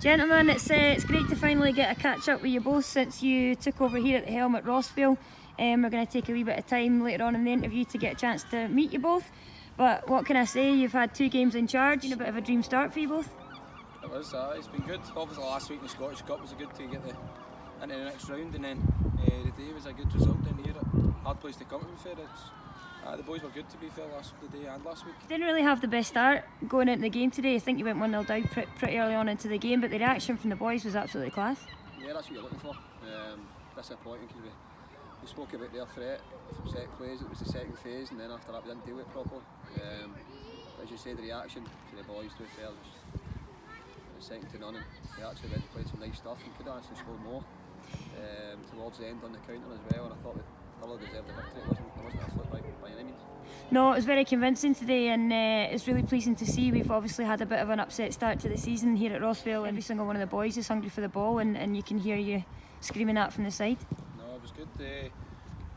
Gentlemen, it's great to finally get a catch up with you both since you took over here at the helm at Rossvale. We're going to take a wee bit of time later on in the interview to get a chance to meet you both. But what can I say? You've had 2 games in charge. Been a bit of a dream start for you both. It was. It's been good. Obviously, last week in the Scottish Cup was good to get into the next round, and then the day was a good result down here. Hard place to come, to be fair. The boys were good, to be fair, the day and last week. Didn't really have the best start going into the game today. I think you went 1-0 down pretty early on into the game, but the reaction from the boys was absolutely class. Yeah, that's what you're looking for. Disappointing because we spoke about their threat from set plays. It was the second phase, and then after that we didn't deal with it properly. As you say, the reaction for the boys, to be fair, was second to none, and they actually went and played some nice stuff and could have actually scored more towards the end on the counter as well, and I thought we thoroughly deserved the victory. It wasn't a fluke by any means. No, it was very convincing today, and it's really pleasing to see. We've obviously had a bit of an upset start to the season here at Rossvale. Every single one of the boys is hungry for the ball, and you can hear you screaming that from the side. No, it was good.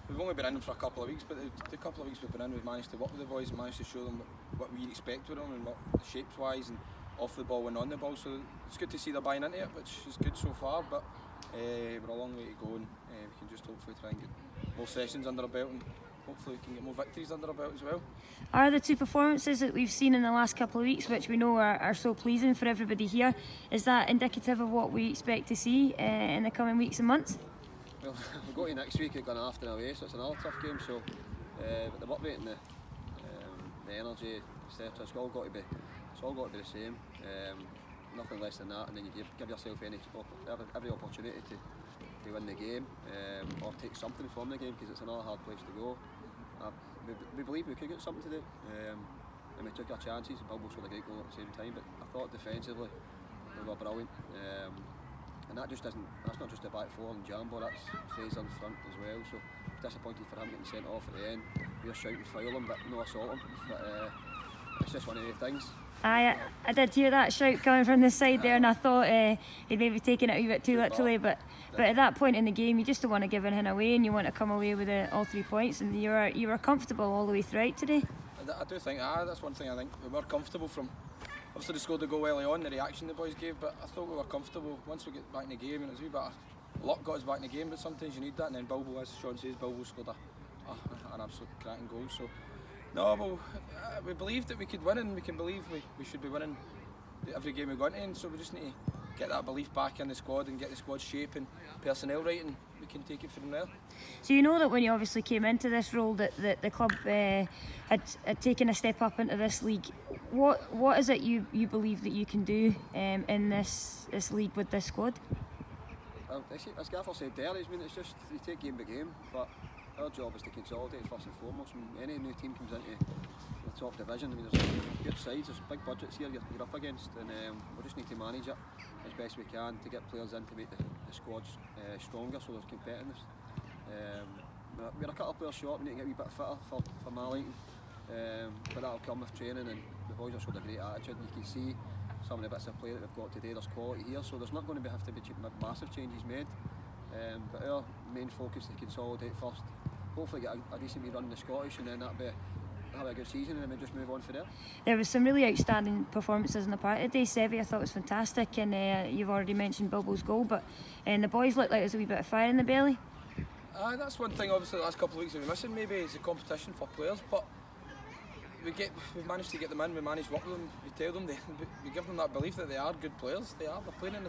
We've only been in for a couple of weeks, but the couple of weeks we've been in, we've managed to work with the boys and managed to show them what we expect with them and what shapes wise and off the ball and on the ball. So it's good to see they're buying into it, which is good so far. But we're a long way to go, and we can just hopefully try and get more sessions under our belt, and hopefully we can get more victories under our belt as well. Are the 2 performances that we've seen in the last couple of weeks, which we know are so pleasing for everybody here, is that indicative of what we expect to see in the coming weeks and months? Well, we'll go to next week at Afton away, so it's another tough game. So, but the work rate and the energy, etc., it's all got to be the same. Nothing less than that, and then you give yourself every opportunity to win the game or take something from the game, because it's another hard place to go. We believe we could get something today, and we took our chances. Bilbo scored a great goal at the same time, but I thought defensively we were brilliant. And that's not just the back four and Jambo, that's Fraser in front as well. So disappointed for him getting sent off at the end. We were shouting foul him, but no assault him. But it's just one of the things. I did hear that shout coming from the side there, and I thought he'd maybe taken it a wee bit too literally. But at that point in the game, you just don't want to give anything away, and you want to come away with all 3 points. And you were comfortable all the way throughout today. I do think that's one thing. I think we were comfortable from. Obviously they scored the goal early on, the reaction the boys gave, but I thought we were comfortable once we get back in the game, and it was a wee bit of luck got us back in the game, but sometimes you need that. And then Bilbo, as Sean says, Bilbo scored an absolute cracking goal. So no, well, we believed that we could win, and we can believe we should be winning every game we got in. So we just need to get that belief back in the squad and get the squad shape and personnel right, and we can take it from there. So you know that when you obviously came into this role that the club had taken a step up into this league. What is it you believe that you can do in this league with this squad? Well, as Gaffer said there, it's just you take game by game, but our job is to consolidate first and foremost. When any new team comes into the top division, there's good sides, there's big budgets here you're up against, and we just need to manage it as best we can to get players in to make the squads stronger, so there's competitiveness. We're a couple of players short, we need to get a wee bit fitter for my liking, but that'll come with training, and the boys have showed a great attitude. You can see some of the bits of play that we've got today, there's quality here, so there's not going to have to be massive changes made, but our main focus is to consolidate first, hopefully get a decent wee run in the Scottish, and then that'll be have a good season, and then we just move on from there. There was some really outstanding performances in the park today. Sevi, I thought, was fantastic, and you've already mentioned Bilbo's goal, but the boys looked like there's a wee bit of fire in the belly. That's one thing obviously the last couple of weeks we've been missing, maybe is the competition for players, but we've managed to get them in, we managed to work with them, we tell them, we give them that belief that they are good players. They're playing in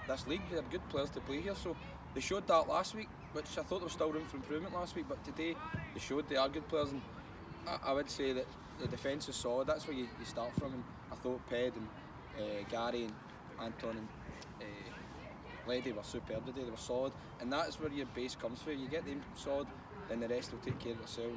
this league, they're good players to play here, so they showed that last week, which I thought there was still room for improvement last week, but today they showed they are good players, and I would say that the defence is solid. That's where you start from, and I thought Ped and Gary and Anton and Lady were superb today. They were solid, and that's where your base comes from. You get them solid, then the rest will take care of itself.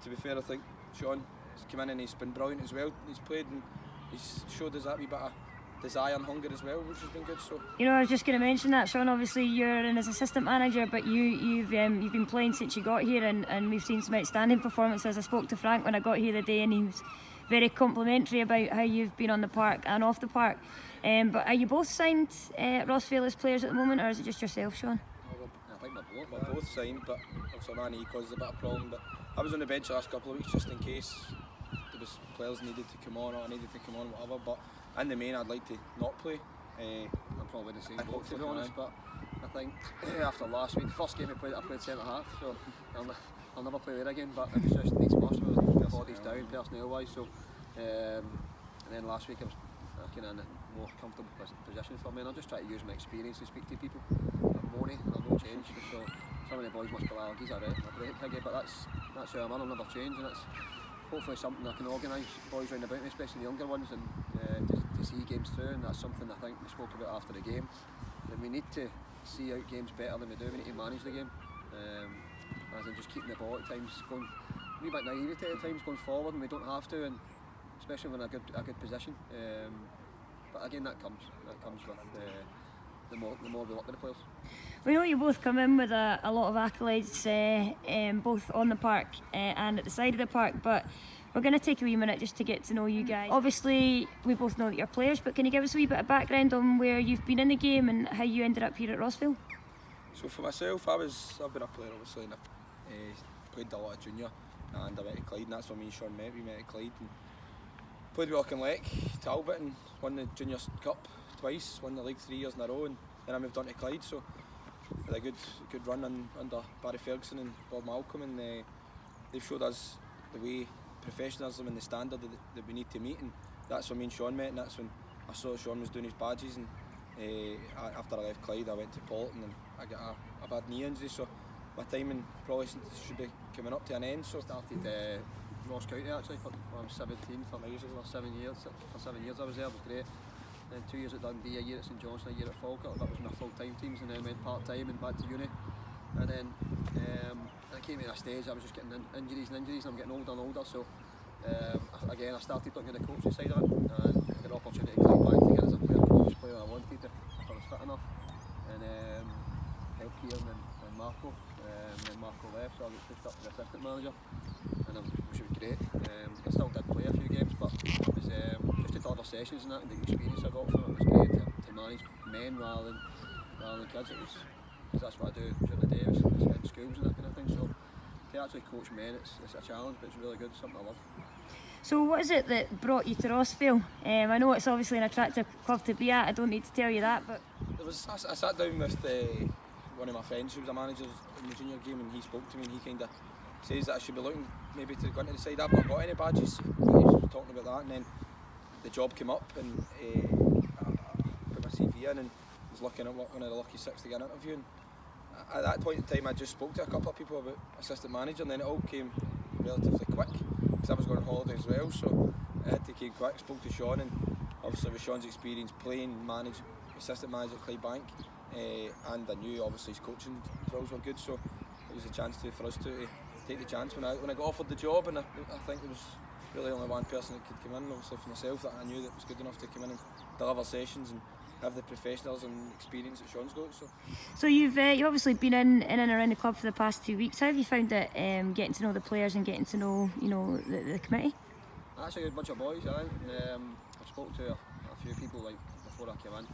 To be fair, I think Sean has come in and he's been brilliant as well. He's played and he's showed us that wee bit of desire and hunger as well, which has been good. So I was just going to mention that, Sean. Obviously, you're in as assistant manager, but you've been playing since you got here, and we've seen some outstanding performances. I spoke to Frank when I got here the day, and he was very complimentary about how you've been on the park and off the park. But are you both signed at Rossvale as players at the moment, or is it just yourself, Sean? I think we're both signed, but obviously my knee causes a bit of problem. But I was on the bench the last couple of weeks just in case there was players needed to come on or I needed to come on, whatever. But in the main, I'd like to not play. I'm probably in the same boat, to be honest. But I think after last week, the first game I played centre half, so I'll never play there again. But it was just needs must with the bodies down personnel wise. So and then last week I was kind of in a more comfortable position for me, and I'll just try to use my experience to speak to people. I'm moany and I've no change. So some of the boys must be like, he's a break again, but that's who I'm in. I'll never change, and it's hopefully something I can organise boys round about me, especially the younger ones, and to see games through. And that's something I think we spoke about after the game, that we need to see out games better than we do. We need to manage the game, as in just keeping the ball at times going a wee bit naivety at times going forward, and we don't have to, and especially when a good position. But again, that comes with the more we work with the players. We know you both come in with a lot of accolades, both on the park and at the side of the park, but we're going to take a wee minute just to get to know you guys. Obviously, we both know that you're players, but can you give us a wee bit of background on where you've been in the game and how you ended up here at Rossvale? So for myself, I've been a player obviously, and I've played a lot of junior, and I went to Clyde, and that's where me and Sean met. We met at Clyde and played with Auchinleck, Talbot, and won the Junior Cup twice, won the league 3 years in a row, and then I moved on to Clyde. So had a good run under Barry Ferguson and Bob Malcolm, and they've showed us the way professionalism and the standard that we need to meet, and that's when me and Sean met, and that's when I saw Sean was doing his badges, and after I left Clyde I went to Bolton and I got a bad knee injury, so my time in probably should be coming up to an end. So started Ross County actually when I was 17 for 7 years. For 7 years I was there, it was great. Then 2 years at Dundee, a year at St Johnstone, a year at Falkirk. That was my full-time teams, and then went part-time and back to uni. And then I came to a stage I was just getting injuries, and I'm getting older and older. So again, I started looking at the coaching side of it, and I got an opportunity to come back to get as a player coach, play when I wanted if I was fit enough. And helped Kieran and Marco. Then Marco left, so I got pushed up to the assistant manager, which was great. I still did play a few games, but it was just the deliver sessions and that, and the experience I got from it was great to manage men rather than kids. It was, because that's what I do during the day, it's in schools and that kind of thing. So to actually coach men, it's a challenge, but it's really good, something I love. So what is it that brought you to Rossvale? I know it's obviously an attractive club to be at, I don't need to tell you that, but I sat down with one of my friends who was a manager in the junior game, and he spoke to me, and he kind of says that I should be looking maybe to go into the side. I've not got any badges, but he was talking about that, and then the job came up, and I put my CV in and was looking at one of the lucky 6 to get an interview. And at that point in time I just spoke to a couple of people about assistant manager, and then it all came relatively quick because I was going on holiday as well, so it had to came quick. Spoke to Sean, and obviously with Sean's experience playing assistant manager at Clydebank, and I knew obviously his coaching drills were good, so it was a chance for us to take the chance when I got offered the job. And I think there was really only one person that could come in, obviously for myself, that I knew that was good enough to come in and deliver sessions and have the professionalism and experience that Sean's got. So you've obviously been in and around the club for the past 2 weeks. How have you found it, getting to know the players and getting to know the committee? That's a good bunch of boys. I spoke to a few people like before I came in,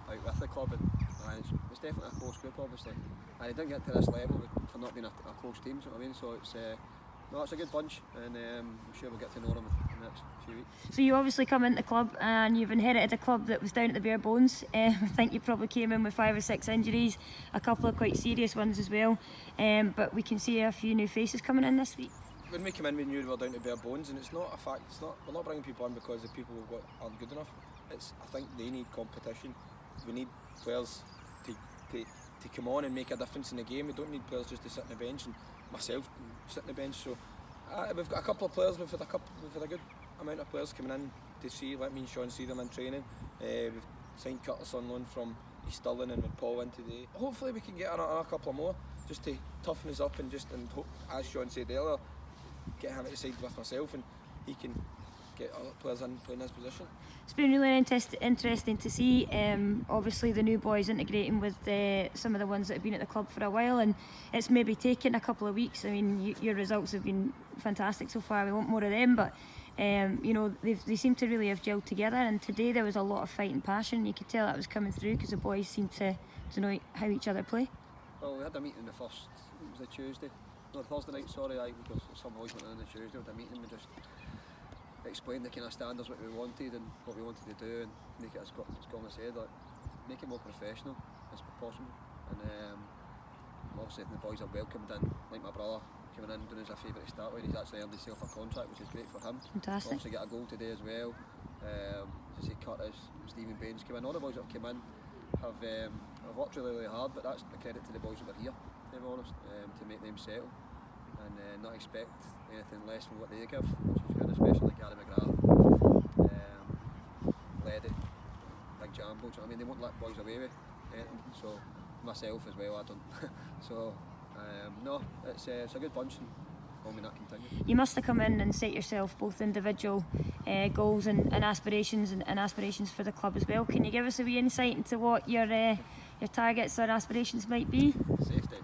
out with the club, and it's definitely a close group, obviously. And I didn't get to this level for not being a close team, do you know what I mean? So it's a good bunch, and I'm sure we'll get to know them in the next few weeks. So you obviously come into the club and you've inherited a club that was down at the bare bones. I think you probably came in with 5 or 6 injuries, a couple of quite serious ones as well. But we can see a few new faces coming in this week. When we came in, we knew we were down to bare bones, and it's not a fact. We're not bringing people in because the people we've got aren't good enough. I think they need competition. We need players to come on and make a difference in the game. We don't need players just to sit on the bench, and myself sit on the bench. So we've got a couple of players. We've had a good amount of players coming in to let me and Sean see them in training. We've signed Curtis on loan from East Stirling, and with Paul in today. Hopefully we can get a couple more just to toughen us up, and hope, as Sean said earlier, get him at the side with myself, and he can get other players in playing his position. It's been really interesting to see, obviously the new boys integrating with some of the ones that have been at the club for a while, and it's maybe taken a couple of weeks. I mean, your results have been fantastic so far. We want more of them, but they seem to really have gelled together, and today there was a lot of fight and passion. You could tell that was coming through because the boys seemed to know how each other play. Well, we had a meeting it was the Tuesday, no, Thursday night, sorry, because some boys went in on the Tuesday, we had a meeting, we just explain the kind of standards what we wanted and what we wanted to do, and make it, as Colin said, like, make it more professional as possible. And obviously the boys are welcomed in, like my brother coming in doing his favourite to start with. He's actually earned himself a contract, which is great for him. Fantastic. Obviously got a goal today as well. As I say, Curtis, Stephen Baines came in. All the boys that have come in have worked really hard, but that's a credit to the boys that were here, to be honest, to make them settle and not expect anything less from what they give, which is good, especially Gary McGrath, led it, big Jambo. I mean, they won't let boys away with anything, so myself as well, I don't. So no, it's a good bunch, and hoping that continues. You must have come in and set yourself both individual goals and aspirations and aspirations for the club as well. Can you give us a wee insight into what your targets or aspirations might be? Safety.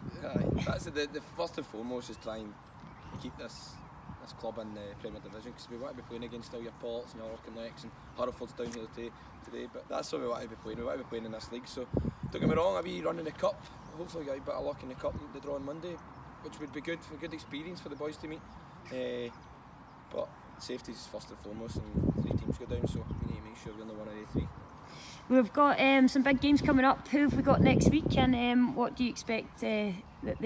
That's the first and foremost, is try and keep this club in the Premier Division, because we want to be playing against all your Ports and your Auchinlecks and Hurlford's down here today, but that's what we want to be playing. We want to be playing in this league, so don't get me wrong, a wee run in the cup, hopefully get a bit of luck in the cup, the draw on Monday, which would be good, for a good experience for the boys to meet, but safety is first and foremost, and 3 teams go down, so we need to make sure we're in the one of the 3. We've got some big games coming up. Who have we got next week, and what do you expect the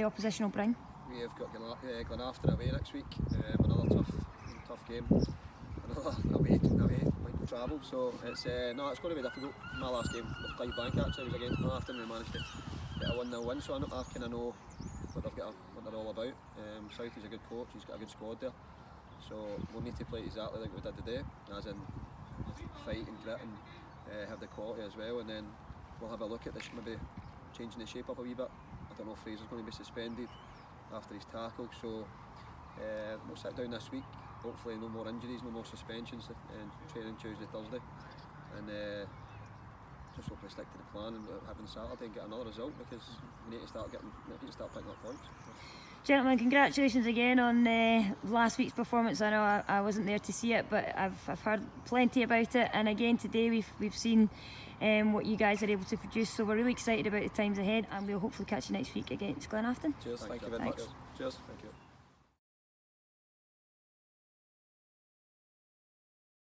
opposition will bring? We have got Glenafton away next week, another tough game, another away travel, so it's it's going to be difficult. My last game with Clydebank actually was against Glenafton, we managed to get a 1-0 win, so I kind of know what they're all about. South is a good coach, he's got a good squad there, so we'll need to play exactly like we did today, as in fight and grit and have the quality as well, and then we'll have a look at this, maybe changing the shape up a wee bit. I don't know if Fraser's going to be suspended after his tackle, so we'll sit down this week, hopefully no more injuries, no more suspensions, and training Tuesday, Thursday, and just hopefully stick to the plan and having Saturday and get another result, because we need to start picking up points. Gentlemen, congratulations again on last week's performance. I know I wasn't there to see it, but I've heard plenty about it, and again today we've seen what you guys are able to produce, so we're really excited about the times ahead, and we'll hopefully catch you next week against Glenafton. Cheers, thank you very much. Cheers, thank you.